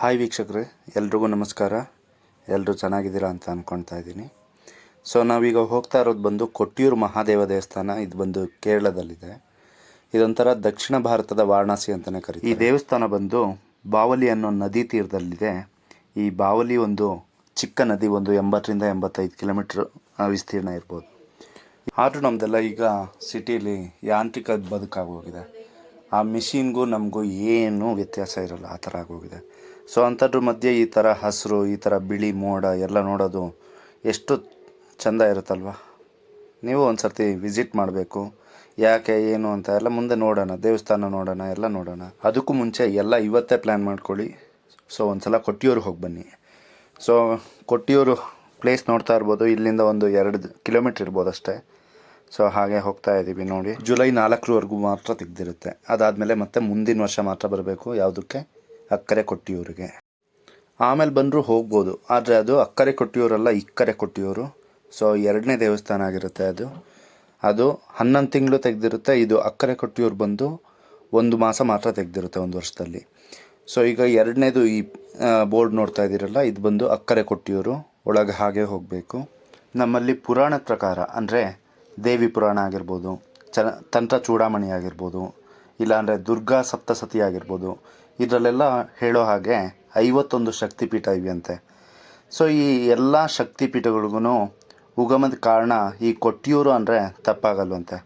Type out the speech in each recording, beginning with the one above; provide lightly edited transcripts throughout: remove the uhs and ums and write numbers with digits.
Hi ವೀಕ್ಷಕರೇ, ಎಲ್ರಿಗೂ ನಮಸ್ಕಾರ. ಎಲ್ಲರೂ ಚೆನ್ನಾಗಿದ್ದೀರಾ ಅಂತ ಅಂದ್ಕೊಳ್ತಾ ಇದ್ದೀನಿ. ಸೊ ನಾವೀಗ ಹೋಗ್ತಾ ಇರೋದು ಬಂದು ಕೊಟ್ಟಿಯೂರು ಮಹಾದೇವ ದೇವಸ್ಥಾನ. ಇದು ಬಂದು ಕೇರಳದಲ್ಲಿದೆ. ಇದೊಂಥರ ದಕ್ಷಿಣ ಭಾರತದ ವಾರಣಾಸಿ ಅಂತಲೇ ಕರೀತಾರೆ. ಈ ದೇವಸ್ಥಾನ ಬಂದು ಬಾವಲಿ ಅನ್ನೋ ನದಿ ತೀರದಲ್ಲಿದೆ. ಈ ಬಾವಲಿ ಒಂದು ಚಿಕ್ಕ ನದಿ, ಒಂದು 80ರಿಂದ 85 ಕಿಲೋಮೀಟ್ರ್ ವಿಸ್ತೀರ್ಣ ಇರ್ಬೋದು. ಆದರೂ ನಮ್ಮದೆಲ್ಲ ಈಗ ಸಿಟಿಲಿ ಯಾಂತ್ರಿಕ ಬದುಕಾಗೋಗಿದೆ. ಆ ಮಿಷಿನ್ಗೂ ನಮಗೂ ಏನೂ ವ್ಯತ್ಯಾಸ ಇರೋಲ್ಲ, ಆ ಥರ ಆಗೋಗಿದೆ. ಸೊ ಅಂಥದ್ರ ಮಧ್ಯೆ ಈ ಥರ ಹಸಿರು, ಈ ಥರ ಬಿಳಿ ಮೋಡ ಎಲ್ಲ ನೋಡೋದು ಎಷ್ಟು ಚೆಂದ ಇರುತ್ತಲ್ವ. ನೀವು ಒಂದು ಸರ್ತಿ ವಿಸಿಟ್ ಮಾಡಬೇಕು. ಯಾಕೆ ಏನು ಅಂತ ಎಲ್ಲ ಮುಂದೆ ನೋಡೋಣ, ದೇವಸ್ಥಾನ ನೋಡೋಣ, ಎಲ್ಲ ನೋಡೋಣ. ಅದಕ್ಕೂ ಮುಂಚೆ ಎಲ್ಲ ಇವತ್ತೇ ಪ್ಲ್ಯಾನ್ ಮಾಡ್ಕೊಳ್ಳಿ. ಸೊ ಒಂದು ಸಲ ಕೊಟ್ಟಿಯೂರು ಹೋಗಿ ಬನ್ನಿ. ಸೊ ಕೊಟ್ಟಿಯೂರು ಪ್ಲೇಸ್ ನೋಡ್ತಾ ಇರ್ಬೋದು. ಇಲ್ಲಿಂದ ಒಂದು 2 ಕಿಲೋಮೀಟ್ರ್ ಇರ್ಬೋದು ಅಷ್ಟೇ. ಸೊ ಹಾಗೆ ಹೋಗ್ತಾ ಇದ್ದೀವಿ ನೋಡಿ. ಜುಲೈ 4ರವರೆಗೂ ಮಾತ್ರ ತೆಗೆದಿರುತ್ತೆ. ಅದಾದಮೇಲೆ ಮತ್ತೆ ಮುಂದಿನ ವರ್ಷ ಮಾತ್ರ ಬರಬೇಕು. ಯಾವುದಕ್ಕೆ? ಅಕ್ಕರೆ ಕೊಟ್ಟಿಯೂರಿಗೆ. ಆಮೇಲೆ ಬಂದರೂ ಹೋಗ್ಬೋದು, ಆದರೆ ಅದು ಅಕ್ಕರೆ ಕೊಟ್ಟಿಯೂರಲ್ಲ, ಇಕ್ಕರೆ ಕೊಟ್ಟಿಯೂರು. ಸೊ 2ನೇ ದೇವಸ್ಥಾನ ಆಗಿರುತ್ತೆ ಅದು 11 ತಿಂಗಳು ತೆಗೆದಿರುತ್ತೆ. ಇದು ಅಕ್ಕರೆ ಕೊಟ್ಟಿಯೂರು ಬಂದು 1 ಮಾಸ ಮಾತ್ರ ತೆಗೆದಿರುತ್ತೆ ಒಂದು ವರ್ಷದಲ್ಲಿ. ಸೊ ಈಗ 2ನೇದು ಈ ಬೋರ್ಡ್ ನೋಡ್ತಾ ಇದ್ದೀರಲ್ಲ, ಇದು ಬಂದು ಅಕ್ಕರೆ ಕೊಟ್ಟಿಯೂರು. ಒಳಗೆ ಹಾಗೆ ಹೋಗಬೇಕು. ನಮ್ಮಲ್ಲಿ ಪುರಾಣದ ಪ್ರಕಾರ, ಅಂದರೆ ದೇವಿ ಪುರಾಣ ಆಗಿರ್ಬೋದು, ತಂತ್ರ ಚೂಡಾಮಣಿ ಆಗಿರ್ಬೋದು, ಇಲ್ಲಾಂದರೆ ದುರ್ಗಾ ಸಪ್ತಸತಿ ಆಗಿರ್ಬೋದು, ಇದರಲ್ಲೆಲ್ಲ ಹೇಳೋ ಹಾಗೆ 51 ಶಕ್ತಿಪೀಠ ಇವೆಯಂತೆ. ಸೊ ಈ ಎಲ್ಲ ಶಕ್ತಿಪೀಠಗಳಿಗೂ ಉಗಮದ ಕಾರಣ ಈ ಕೊಟ್ಟಿಯೂರು ಅಂದರೆ ತಪ್ಪಾಗಲ್ವಂತೆ.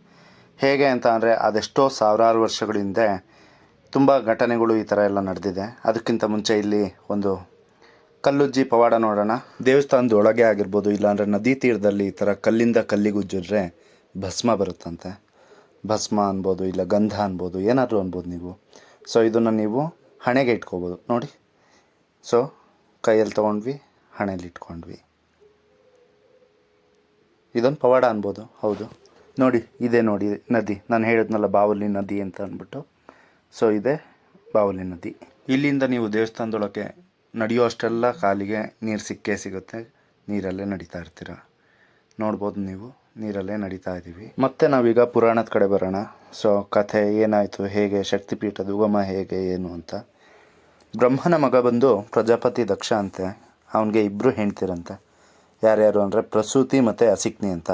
ಹೇಗೆ ಅಂತ ಅಂದರೆ, ಅದೆಷ್ಟೋ ಸಾವಿರಾರು ವರ್ಷಗಳ ಹಿಂದೆ ತುಂಬ ಘಟನೆಗಳು ಈ ಥರ ಎಲ್ಲ ನಡೆದಿದೆ. ಅದಕ್ಕಿಂತ ಮುಂಚೆ ಇಲ್ಲಿ ಒಂದು ಕಲ್ಲುಜ್ಜಿ ಪವಾಡ ನೋಡೋಣ. ದೇವಸ್ಥಾನದ ಒಳಗೆ ಆಗಿರ್ಬೋದು, ಇಲ್ಲಾಂದರೆ ನದಿ ತೀರದಲ್ಲಿ ಈ ಥರ ಕಲ್ಲಿಂದ ಕಲ್ಲಿಗುಜ್ಜಿದ್ರೆ ಭಸ್ಮ ಬರುತ್ತಂತೆ. ಭಸ್ಮ ಅನ್ಬೋದು, ಇಲ್ಲ ಗಂಧ ಅನ್ಬೋದು, ಏನಾದರೂ ಅನ್ಬೋದು ನೀವು. ಸೊ ಇದನ್ನು ನೀವು ಹಣೆಗೆ ಇಟ್ಕೋಬೋದು ನೋಡಿ. ಸೊ ಕೈಯಲ್ಲಿ ತೊಗೊಂಡ್ವಿ, ಹಣೆಯಲ್ಲಿ ಇಟ್ಕೊಂಡ್ವಿ. ಇದೊಂದು ಪವಾಡ ಅನ್ಬೋದು. ಹೌದು ನೋಡಿ, ಇದೇ ನೋಡಿ ನದಿ. ನಾನು ಹೇಳಿದ್ನಲ್ಲ ಬಾವಲಿ ನದಿ ಅಂತ ಅಂದ್ಬಿಟ್ಟು. ಸೊ ಇದೇ ಬಾವಲಿ ನದಿ. ಇಲ್ಲಿಂದ ನೀವು ದೇವಸ್ಥಾನದೊಳಗೆ ನಡೆಯೋ ಅಷ್ಟೆಲ್ಲ ಕಾಲಿಗೆ ನೀರು ಸಿಕ್ಕೇ ಸಿಗುತ್ತೆ. ನೀರಲ್ಲೇ ನಡೀತಾ ಇರ್ತೀರ, ನೋಡ್ಬೋದು ನೀವು. ನೀರಲ್ಲೇ ನಡೀತಾ ಇದ್ದೀವಿ. ಮತ್ತು ನಾವೀಗ ಪುರಾಣದ ಕಡೆ ಬರೋಣ. ಸೊ ಕಥೆ ಏನಾಯಿತು, ಹೇಗೆ ಶಕ್ತಿಪೀಠದ ಉಗಮ ಹೇಗೆ ಏನು ಅಂತ. ಬ್ರಹ್ಮನ ಮಗ ಬಂದು ಪ್ರಜಾಪತಿ ದಕ್ಷ ಅಂತೆ. ಅವನಿಗೆ 2 ಹೆಂಡ್ತಿರಂತೆ. ಯಾರ್ಯಾರು ಅಂದರೆ ಪ್ರಸೂತಿ ಮತ್ತು ಅಸಿಕ್ನಿ ಅಂತ.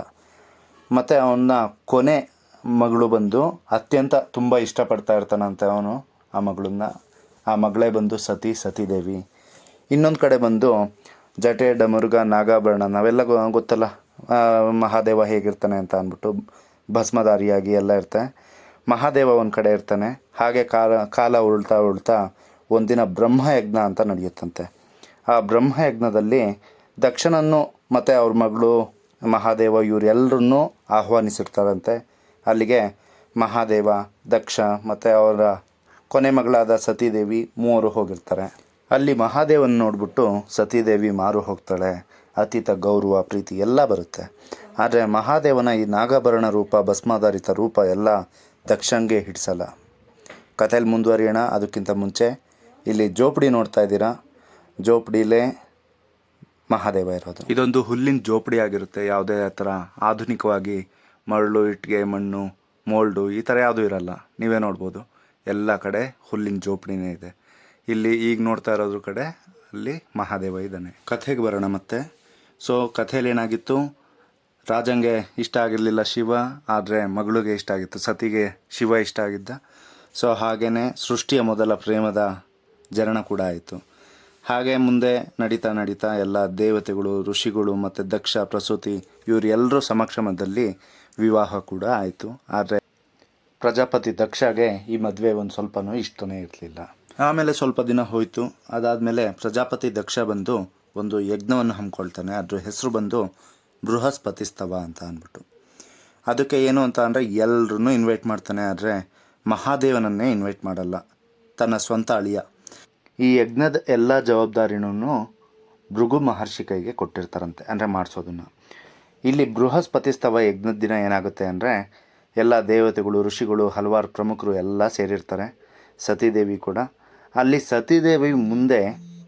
ಮತ್ತು ಅವನ ಕೊನೆ ಮಗಳು ಬಂದು ಅತ್ಯಂತ ತುಂಬ ಇಷ್ಟಪಡ್ತಾ ಇರ್ತಾನಂತೆ ಅವನು ಆ ಮಗಳನ್ನ. ಆ ಮಗಳೇ ಬಂದು ಸತೀದೇವಿ. ಇನ್ನೊಂದು ಕಡೆ ಬಂದು ಜಟೆ, ಡಮರುಗ, ನಾಗಾಭರಣ, ನಾವೆಲ್ಲ ಗೊತ್ತಲ್ಲ ಮಹಾದೇವ ಹೇಗಿರ್ತಾನೆ ಅಂತ ಅಂದ್ಬಿಟ್ಟು. ಭಸ್ಮಧಾರಿಯಾಗಿ ಎಲ್ಲ ಇರ್ತಾನೆ. ಮಹಾದೇವ ಒಂದು ಕಡೆ ಇರ್ತಾನೆ. ಹಾಗೆ ಕಾಲ ಉಳ್ತಾ ಒಂದಿನ ಬ್ರಹ್ಮಯಜ್ಞ ಅಂತ ನಡೆಯುತ್ತಂತೆ. ಆ ಬ್ರಹ್ಮಯಜ್ಞದಲ್ಲಿ ದಕ್ಷನನ್ನು ಮತ್ತು ಅವ್ರ ಮಗಳು ಮಹಾದೇವ ಇವರೆಲ್ಲರನ್ನೂ ಆಹ್ವಾನಿಸಿರ್ತಾರಂತೆ. ಅಲ್ಲಿಗೆ ಮಹಾದೇವ, ದಕ್ಷ ಮತ್ತು ಅವರ ಕೊನೆ ಮಗಳಾದ ಸತೀದೇವಿ 3 ಹೋಗಿರ್ತಾರೆ. ಅಲ್ಲಿ ಮಹಾದೇವನ ನೋಡಿಬಿಟ್ಟು ಸತೀದೇವಿ ಮಾರು ಹೋಗ್ತಾಳೆ. ಅತೀತ ಗೌರವ, ಪ್ರೀತಿ ಎಲ್ಲ ಬರುತ್ತೆ. ಆದರೆ ಮಹಾದೇವನ ಈ ನಾಗಾಭರಣ ರೂಪ, ಭಸ್ಮಾಧಾರಿತ ರೂಪ ಎಲ್ಲ ದಕ್ಷಂಗೆ ಹಿಡಿಸಲ್ಲ. ಕಥೆಯಲ್ಲಿ ಮುಂದುವರಿಯೋಣ. ಅದಕ್ಕಿಂತ ಮುಂಚೆ ಇಲ್ಲಿ ಜೋಪಡಿ ನೋಡ್ತಾ ಇದ್ದೀರಾ. ಜೋಪಡಿಲೇ ಮಹಾದೇವ ಇರೋದು. ಇದೊಂದು ಹುಲ್ಲಿನ ಜೋಪಡಿ ಆಗಿರುತ್ತೆ. ಯಾವುದೇ ಥರ ಆಧುನಿಕವಾಗಿ ಮರಳು, ಇಟ್ಟಿಗೆ, ಮಣ್ಣು, ಮೋಲ್ಡು ಈ ಥರ ಯಾವುದೂ ಇರಲ್ಲ. ನೀವೇ ನೋಡ್ಬೋದು, ಎಲ್ಲ ಕಡೆ ಹುಲ್ಲಿನ ಜೋಪಡಿನೇ ಇದೆ. ಇಲ್ಲಿ ಈಗ ನೋಡ್ತಾ ಇರೋದ್ರ ಕಡೆ ಅಲ್ಲಿ ಮಹಾದೇವ ಇದ್ದಾನೆ. ಕಥೆಗೆ ಬರೋಣ ಮತ್ತೆ. ಸೊ ಕಥೆಯಲ್ಲಿ ಏನಾಗಿತ್ತು, ರಾಜಂಗೆ ಇಷ್ಟ ಆಗಿರಲಿಲ್ಲ ಶಿವ, ಆದರೆ ಮಗಳಿಗೆ ಇಷ್ಟ ಆಗಿತ್ತು. ಸತಿಗೆ ಶಿವ ಇಷ್ಟ ಆಗಿದ್ದ. ಸೊ ಹಾಗೆಯೇ ಸೃಷ್ಟಿಯ ಮೊದಲ ಪ್ರೇಮದ ಜನನ ಕೂಡ ಆಯಿತು. ಹಾಗೆ ಮುಂದೆ ನಡೀತಾ ಎಲ್ಲ ದೇವತೆಗಳು, ಋಷಿಗಳು ಮತ್ತು ದಕ್ಷ, ಪ್ರಸೂತಿ ಇವರೆಲ್ಲರೂ ಸಮಕ್ಷಮದಲ್ಲಿ ವಿವಾಹ ಕೂಡ ಆಯಿತು. ಆದರೆ ಪ್ರಜಾಪತಿ ದಕ್ಷಗೆ ಈ ಮದುವೆ ಒಂದು ಸ್ವಲ್ಪನೂ ಇಷ್ಟನೇ ಇರಲಿಲ್ಲ. ಆಮೇಲೆ ಸ್ವಲ್ಪ ದಿನ ಹೋಯಿತು. ಅದಾದಮೇಲೆ ಪ್ರಜಾಪತಿ ದಕ್ಷ ಬಂದು ಒಂದು ಯಜ್ಞವನ್ನು ಹಮ್ಮಿಕೊಳ್ತಾನೆ. ಅದ್ರ ಹೆಸರು ಬಂದು ಬೃಹಸ್ಪತಿಸ್ತವ ಅಂತ ಅಂದ್ಬಿಟ್ಟು. ಅದಕ್ಕೆ ಏನು ಅಂತ ಅಂದರೆ ಎಲ್ಲರನ್ನೂ ಇನ್ವೈಟ್ ಮಾಡ್ತಾನೆ. ಆದರೆ ಮಹಾದೇವನನ್ನೇ ಇನ್ವೈಟ್ ಮಾಡಲ್ಲ, ತನ್ನ ಸ್ವಂತ ಅಳಿಯ. ಈ ಯಜ್ಞದ ಎಲ್ಲ ಜವಾಬ್ದಾರಿನೂ ಭೃಗು ಮಹರ್ಷಿ ಕೈಗೆ ಕೊಟ್ಟಿರ್ತಾರಂತೆ, ಅಂದರೆ ಮಾಡಿಸೋದನ್ನು. ಇಲ್ಲಿ ಬೃಹಸ್ಪತಿಸ್ತವ ಯಜ್ಞದ ದಿನ ಏನಾಗುತ್ತೆ ಅಂದರೆ, ಎಲ್ಲ ದೇವತೆಗಳು, ಋಷಿಗಳು, ಹಲವಾರು ಪ್ರಮುಖರು ಎಲ್ಲ ಸೇರಿರ್ತಾರೆ. ಸತೀದೇವಿ ಕೂಡ. ಅಲ್ಲಿ ಸತೀದೇವಿ ಮುಂದೆ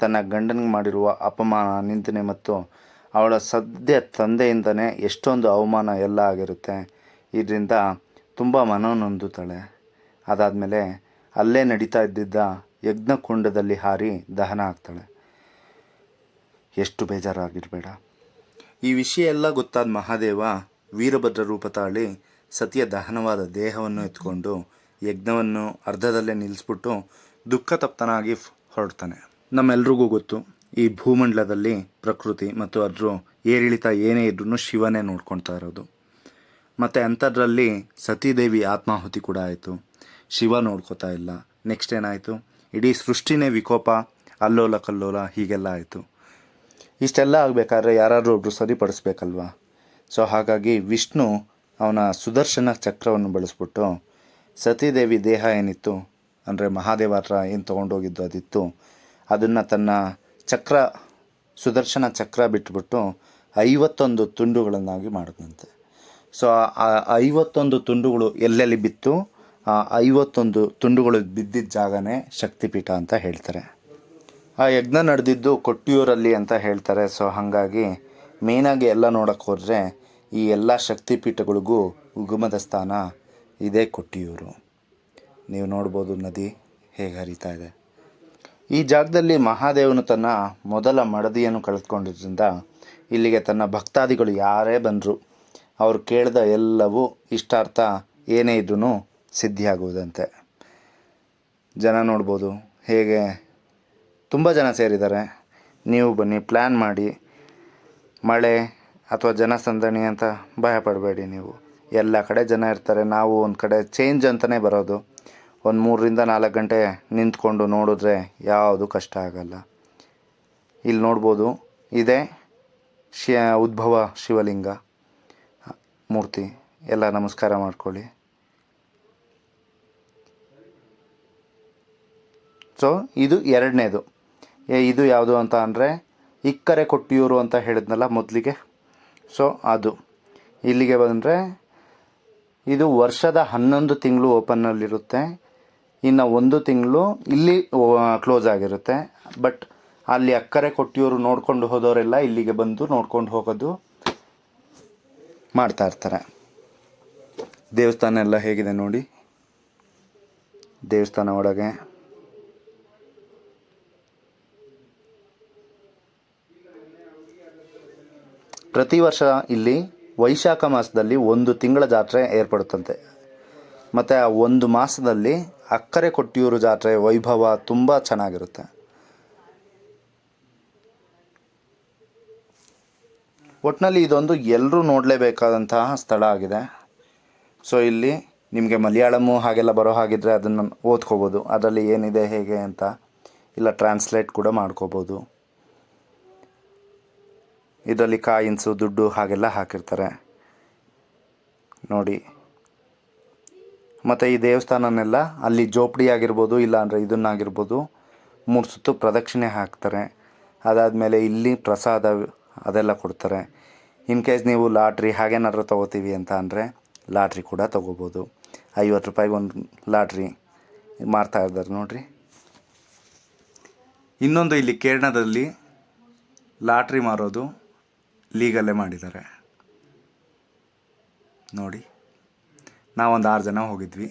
ತನ್ನ ಗಂಡನಿಗೆ ಮಾಡಿರುವ ಅಪಮಾನ, ನಿಂದನೆ ಮತ್ತು ಅವಳ ಸದ್ಯ ತಂದೆಯಿಂದನೇ ಎಷ್ಟೊಂದು ಅವಮಾನ ಎಲ್ಲ ಆಗಿರುತ್ತೆ. ಇದರಿಂದ ತುಂಬ ಮನನೊಂದುತ್ತಾಳೆ. ಅದಾದಮೇಲೆ ಅಲ್ಲೇ ನಡೀತಾ ಇದ್ದಿದ್ದ ಯಜ್ಞಕುಂಡದಲ್ಲಿ ಹಾರಿ ದಹನ ಆಗ್ತಾಳೆ. ಎಷ್ಟು ಬೇಜಾರಾಗಿರಬೇಡ. ಈ ವಿಷಯ ಎಲ್ಲ ಗೊತ್ತಾದ ಮಹಾದೇವ ವೀರಭದ್ರ ರೂಪ ತಾಳಿ ಸತಿಯ ದಹನವಾದ ದೇಹವನ್ನು ಎತ್ಕೊಂಡು ಯಜ್ಞವನ್ನು ಅರ್ಧದಲ್ಲೇ ನಿಲ್ಲಿಸ್ಬಿಟ್ಟು ದುಃಖ ತಪ್ತನಾಗಿ ಹೊರಡ್ತಾನೆ. ನಮ್ಮೆಲ್ರಿಗೂ ಗೊತ್ತು, ಈ ಭೂಮಂಡಲದಲ್ಲಿ ಪ್ರಕೃತಿ ಮತ್ತು ಅದ್ರ ಏರಿಳಿತ ಏನೇ ಇದ್ರೂ ಶಿವನೇ ನೋಡ್ಕೊಳ್ತಾ ಇರೋದು. ಮತ್ತು ಅಂಥದ್ರಲ್ಲಿ ಸತೀದೇವಿ ಆತ್ಮಾಹುತಿ ಕೂಡ ಆಯಿತು, ಶಿವ ನೋಡ್ಕೋತಾ ಇಲ್ಲ. ನೆಕ್ಸ್ಟ್ ಏನಾಯಿತು, ಇಡೀ ಸೃಷ್ಟಿನೇ ವಿಕೋಪ, ಅಲ್ಲೋಲ ಕಲ್ಲೋಲ ಹೀಗೆಲ್ಲ ಆಯಿತು. ಇಷ್ಟೆಲ್ಲ ಆಗಬೇಕಾದ್ರೆ ಯಾರಾದರೂ ಒಬ್ಬರು ಸರಿಪಡಿಸ್ಬೇಕಲ್ವ. ಸೊ ಹಾಗಾಗಿ ವಿಷ್ಣು ಅವನ ಸುದರ್ಶನ ಚಕ್ರವನ್ನು ಬಳಸ್ಬಿಟ್ಟು ಸತೀದೇವಿ ದೇಹ ಏನಿತ್ತು, ಅಂದರೆ ಮಹಾದೇವ ಹತ್ರ ಏನು ತೊಗೊಂಡೋಗಿದ್ದು ಅದಿತ್ತು, ಅದನ್ನು ತನ್ನ ಚಕ್ರ ಸುದರ್ಶನ ಚಕ್ರ ಬಿಟ್ಬಿಟ್ಟು 51 ತುಂಡುಗಳನ್ನಾಗಿ ಮಾಡಿದಂತೆ. ಸೊ ಆ 51 ತುಂಡುಗಳು ಎಲ್ಲೆಲ್ಲಿ ಬಿತ್ತು, ಆ 51 ತುಂಡುಗಳು ಬಿದ್ದಿದ್ದ ಜಾಗನೇ ಶಕ್ತಿಪೀಠ ಅಂತ ಹೇಳ್ತಾರೆ. ಆ ಯಜ್ಞ ನಡೆದಿದ್ದು ಕೊಟ್ಟಿಯೂರಲ್ಲಿ ಅಂತ ಹೇಳ್ತಾರೆ. ಸೊ ಹಾಗಾಗಿ ಮೇಯ್ನಾಗಿ ಎಲ್ಲ ನೋಡೋಕ್ಕೆ ಹೋದರೆ ಈ ಎಲ್ಲ ಶಕ್ತಿಪೀಠಗಳಿಗೂ ಉಗಮದ ಸ್ಥಾನ ಇದೇ ಕೊಟ್ಟಿಯೂರು. ನೀವು ನೋಡ್ಬೋದು ನದಿ ಹೇಗೆ ಹರಿತಾ ಇದೆ. ಈ ಜಾಗದಲ್ಲಿ ಮಹಾದೇವನು ತನ್ನ ಮೊದಲ ಮಡದಿಯನ್ನು ಕಳೆದುಕೊಂಡಿದ್ದರಿಂದ ಇಲ್ಲಿಗೆ ತನ್ನ ಭಕ್ತಾದಿಗಳು ಯಾರೇ ಬಂದರೂ ಅವ್ರು ಕೇಳಿದ ಎಲ್ಲವೂ ಇಷ್ಟಾರ್ಥ ಏನೇ ಇದ್ರೂ ಸಿದ್ಧಿಯಾಗುವುದಂತೆ. ಜನ ನೋಡ್ಬೋದು ಹೇಗೆ ತುಂಬ ಜನ ಸೇರಿದ್ದಾರೆ. ನೀವು ಬನ್ನಿ, ಪ್ಲ್ಯಾನ್ ಮಾಡಿ. ಮಳೆ ಅಥವಾ ಜನಸಂದಣಿ ಅಂತ ಭಯ ಪಡಬೇಡಿ. ನೀವು ಎಲ್ಲ ಕಡೆ ಜನ ಇರ್ತಾರೆ. ನಾವು ಒಂದು ಕಡೆ ಚೇಂಜ್ ಅಂತಲೇ ಬರೋದು. ಒಂದು 3ರಿಂದ 4 ಗಂಟೆ ನಿಂತ್ಕೊಂಡು ನೋಡಿದ್ರೆ ಯಾವುದು ಕಷ್ಟ ಆಗಲ್ಲ. ಇಲ್ಲಿ ನೋಡ್ಬೋದು, ಇದೇ ಉದ್ಭವ ಶಿವಲಿಂಗ ಮೂರ್ತಿ. ಎಲ್ಲ ನಮಸ್ಕಾರ ಮಾಡ್ಕೊಳ್ಳಿ. ಸೊ ಇದು ಎರಡನೇದು. ಇದು ಯಾವುದು ಅಂತ ಅಂದರೆ ಇಕ್ಕರೆ ಕೊಟ್ಟಿಯೂರು ಅಂತ ಹೇಳಿದ್ನಲ್ಲ ಮೊದಲಿಗೆ. ಸೊ ಅದು ಇಲ್ಲಿಗೆ ಬಂದರೆ ಇದು ವರ್ಷದ 11 ತಿಂಗಳು ಓಪನ್ನಲ್ಲಿರುತ್ತೆ. ಇನ್ನು 1 ತಿಂಗಳು ಇಲ್ಲಿ ಕ್ಲೋಸ್ ಆಗಿರುತ್ತೆ. ಬಟ್ ಅಲ್ಲಿ ಅಕ್ಕರೆ ಕೊಟ್ಟಿಯೂರು ನೋಡ್ಕೊಂಡು ಹೋದವರೆಲ್ಲ ಇಲ್ಲಿಗೆ ಬಂದು ನೋಡ್ಕೊಂಡು ಹೋಗೋದು ಮಾಡ್ತಾ ಇರ್ತಾರೆ. ದೇವಸ್ಥಾನ ಎಲ್ಲ ಹೇಗಿದೆ ನೋಡಿ. ದೇವಸ್ಥಾನ ಒಳಗೆ ಪ್ರತಿ ವರ್ಷ ಇಲ್ಲಿ ವೈಶಾಖ ಮಾಸದಲ್ಲಿ 1 ತಿಂಗಳ ಜಾತ್ರೆ ಏರ್ಪಡುತ್ತಂತೆ. ಮತ್ತು ಆ 1 ಮಾಸದಲ್ಲಿ ಅಕ್ಕರೆ ಕೊಟ್ಟಿಯೂರು ಜಾತ್ರೆ ವೈಭವ ತುಂಬ ಚೆನ್ನಾಗಿರುತ್ತೆ. ಒಟ್ಟಿನಲ್ಲಿ ಇದೊಂದು ಎಲ್ಲರೂ ನೋಡಲೇಬೇಕಾದಂತಹ ಸ್ಥಳ ಆಗಿದೆ. ಸೊ ಇಲ್ಲಿ ನಿಮಗೆ ಮಲಯಾಳಮು ಹಾಗೆಲ್ಲ ಬರೋ ಹಾಗಿದ್ರೆ ಅದನ್ನು ಓದ್ಕೋಬೋದು, ಅದರಲ್ಲಿ ಏನಿದೆ ಹೇಗೆ ಅಂತ. ಇಲ್ಲ ಟ್ರಾನ್ಸ್ಲೇಟ್ ಕೂಡ ಮಾಡ್ಕೋಬೋದು. ಇದರಲ್ಲಿ ಕಾಯಿನ್ಸು, ದುಡ್ಡು ಹಾಗೆಲ್ಲ ಹಾಕಿರ್ತಾರೆ ನೋಡಿ. ಮತ್ತು ಈ ದೇವಸ್ಥಾನನೆಲ್ಲ ಅಲ್ಲಿ ಜೋಪಡಿ ಆಗಿರ್ಬೋದು, ಇಲ್ಲ ಅಂದರೆ ಇದನ್ನಾಗಿರ್ಬೋದು 3 ಸುತ್ತು ಪ್ರದಕ್ಷಿಣೆ ಹಾಕ್ತಾರೆ. ಅದಾದಮೇಲೆ ಇಲ್ಲಿ ಪ್ರಸಾದ ಅದೆಲ್ಲ ಕೊಡ್ತಾರೆ. ಇನ್ ಕೇಸ್ ನೀವು ಲಾಟ್ರಿ ಹಾಗೇನಾದ್ರು ತೊಗೋತೀವಿ ಅಂತ ಅಂದರೆ ಲಾಟ್ರಿ ಕೂಡ ತೊಗೋಬೋದು. 50 ರೂಪಾಯಿಗೆ ಒಂದು ಲಾಟ್ರಿ ಮಾರ್ತಾ ಇದ್ದಾರೆ ನೋಡಿರಿ. ಇನ್ನೊಂದು ಇಲ್ಲಿ ಕೇರಳದಲ್ಲಿ ಲಾಟ್ರಿ ಮಾರೋದು ಲೀಗಲ್ಲೇ ಮಾಡಿದ್ದಾರೆ ನೋಡಿ. ನಾವೊಂದು 6 ಜನ ಹೋಗಿದ್ವಿ.